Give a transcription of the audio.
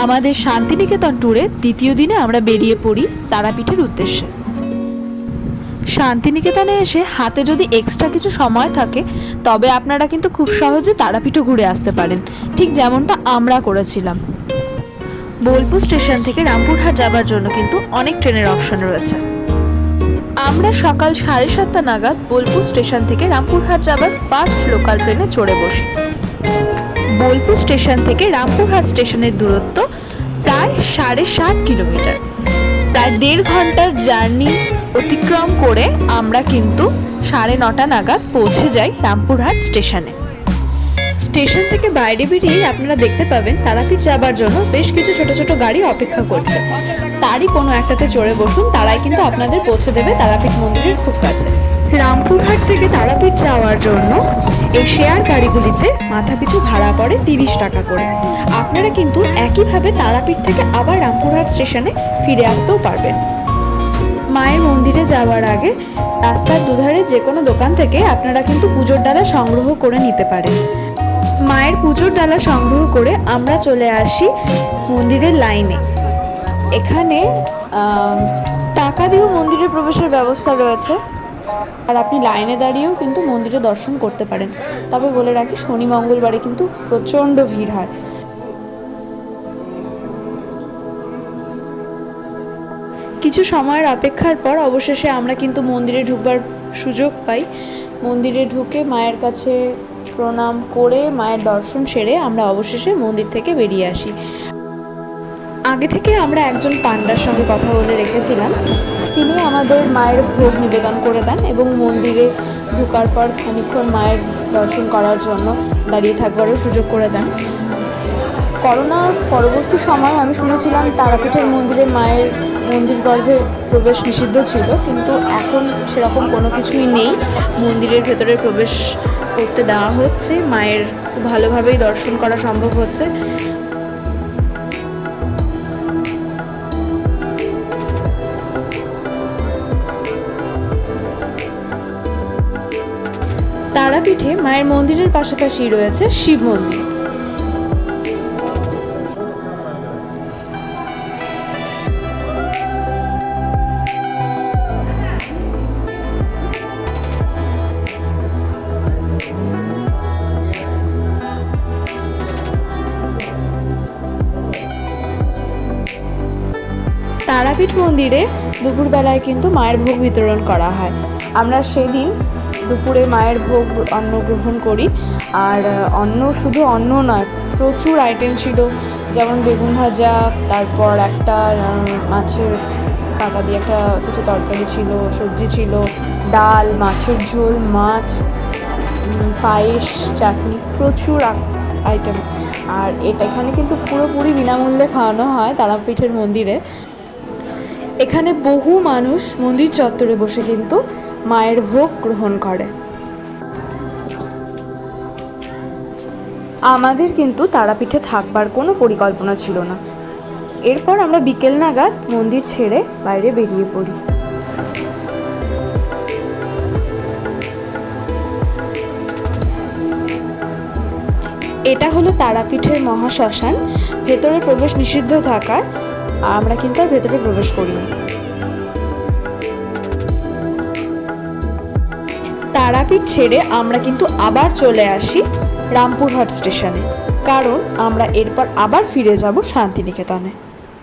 আমাদের শান্তিনিকেতন ট্যুরে দ্বিতীয় দিনে আমরা বেরিয়ে পড়ি তারাপীঠের উদ্দেশ্যে। শান্তিনিকেতনে এসে হাতে যদি এক্সট্রা কিছু সময় থাকে তবে আপনারা কিন্তু খুব সহজে তারাপীঠও ঘুরে আসতে পারেন, ঠিক যেমনটা আমরা করেছিলাম। বোলপুর স্টেশন থেকে রামপুরহাট যাবার জন্য কিন্তু অনেক ট্রেনের অপশন রয়েছে। আমরা সকাল 7:30 নাগাদ বোলপুর স্টেশন থেকে রামপুরহাট যাবার ফার্স্ট লোকাল ট্রেনে চড়ে বসি। বোলপুর স্টেশন থেকে রামপুরহাট স্টেশনের দূরত্ব প্রায় 7.5 কিলোমিটার। প্রায় 1.5 ঘন্টার জার্নি অতিক্রম করে আমরা কিন্তু 9:30 নাগাদ পৌঁছে যাই রামপুরহাট স্টেশনে। স্টেশন থেকে বাইরে বেরিয়ে আপনারা দেখতে পাবেন তারাপীঠ যাবার জন্য বেশ কিছু ছোট ছোট গাড়ি অপেক্ষা করছে। তারই কোনো একটাতে চড়ে বসুন, তারাই কিন্তু আপনাদের পৌঁছে দেবে তারাপীঠ মন্দিরের খুব কাছে। রামপুরহাট থেকে তারাপীঠ যাওয়ার জন্য এই শেয়ার গাড়িগুলিতে মাথাপিছু ভাড়া পড়ে 30 টাকা করে। আপনারা কিন্তু একইভাবে তারাপীঠ থেকে আবার রামপুরহাট স্টেশনে ফিরে আসতেও পারবেন। মায়ের মন্দিরে যাওয়ার আগে রাস্তার দুধারে যে কোনো দোকান থেকে আপনারা কিন্তু পুজোর ডালা সংগ্রহ করে নিতে পারেন। মায়ের পুজোর ডালা সংগ্রহ করে আমরা চলে আসি মন্দিরের লাইনে। এখানে টাকা দিয়েও মন্দিরে প্রবেশের ব্যবস্থা রয়েছে, আর আপনি লাইনে দাঁড়িয়েও কিন্তু মন্দিরে দর্শন করতে পারেন। তবে বলে রাখি, শনি মঙ্গলবারে কিন্তু প্রচণ্ড ভিড় হয়। কিছু সময়ের অপেক্ষার পর অবশেষে আমরা কিন্তু মন্দিরে ঢুকবার সুযোগ পাই। মন্দিরে ঢুকে মায়ের কাছে প্রণাম করে মায়ের দর্শন সেরে আমরা অবশেষে মন্দির থেকে বেরিয়ে আসি। আগে থেকে আমরা একজন পান্ডার সঙ্গে কথা বলে রেখেছিলাম, তিনি আমাদের মায়ের ভোগ নিবেদন করে দেন এবং মন্দিরে ঢোকার পর খানিকক্ষণ মায়ের দর্শন করার জন্য দাঁড়িয়ে থাকবারও সুযোগ করে দেন। করোনার পরবর্তী সময় আমি শুনেছিলাম তারাপীঠের মন্দিরে মায়ের মন্দির গর্ভে প্রবেশ নিষিদ্ধ ছিল, কিন্তু এখন সেরকম কোনো কিছুই নেই। মন্দিরের ভেতরে প্রবেশ করতে দেওয়া হচ্ছে, মায়ের খুব ভালোভাবেই দর্শন করা সম্ভব হচ্ছে। তারাপীঠে মায়ের মন্দিরের পাশাপাশি রয়েছে শিব মন্দির। তারাপীঠ মন্দিরে দুপুরবেলায় কিন্তু মায়ের ভোগ বিতরণ করা হয়। আমরা সেদিন দুপুরে মায়ের ভোগ অন্ন গ্রহণ করি। আর অন্ন শুধু অন্ন নয়, প্রচুর আইটেম ছিল, যেমন বেগুন ভাজা, তারপর একটা মাছের কাঁটা দিয়ে একটা কিছু তরকারি ছিল, সবজি ছিল, ডাল, মাছের ঝোল, মাছ, পায়েস, চাটনি, প্রচুর আইটেম। আর এখানে কিন্তু পুরোপুরি বিনামূল্যে খাওয়ানো হয় তারাপীঠের মন্দিরে। এখানে বহু মানুষ মন্দির চত্বরে বসে কিন্তু মায়ের ভোগ গ্রহণ করে। আমাদের কিন্তু তারাপীঠে থাকবার কোনো পরিকল্পনা ছিল না। এরপর আমরা বিকেল নাগাদ মন্দির ছেড়ে বাইরে বেরিয়ে পড়ি। এটা হলো তারাপীঠের মহাশ্মশান। ভেতরে প্রবেশ নিষিদ্ধ থাকায় আমরা কিন্তু আর ভেতরে প্রবেশ করিনি। তারাপীঠ ছেড়ে আমরা কিন্তু আবার চলে আসি রামপুরহাট স্টেশনে, কারণ আমরা এরপর আবার ফিরে যাব শান্তিনিকেতনে।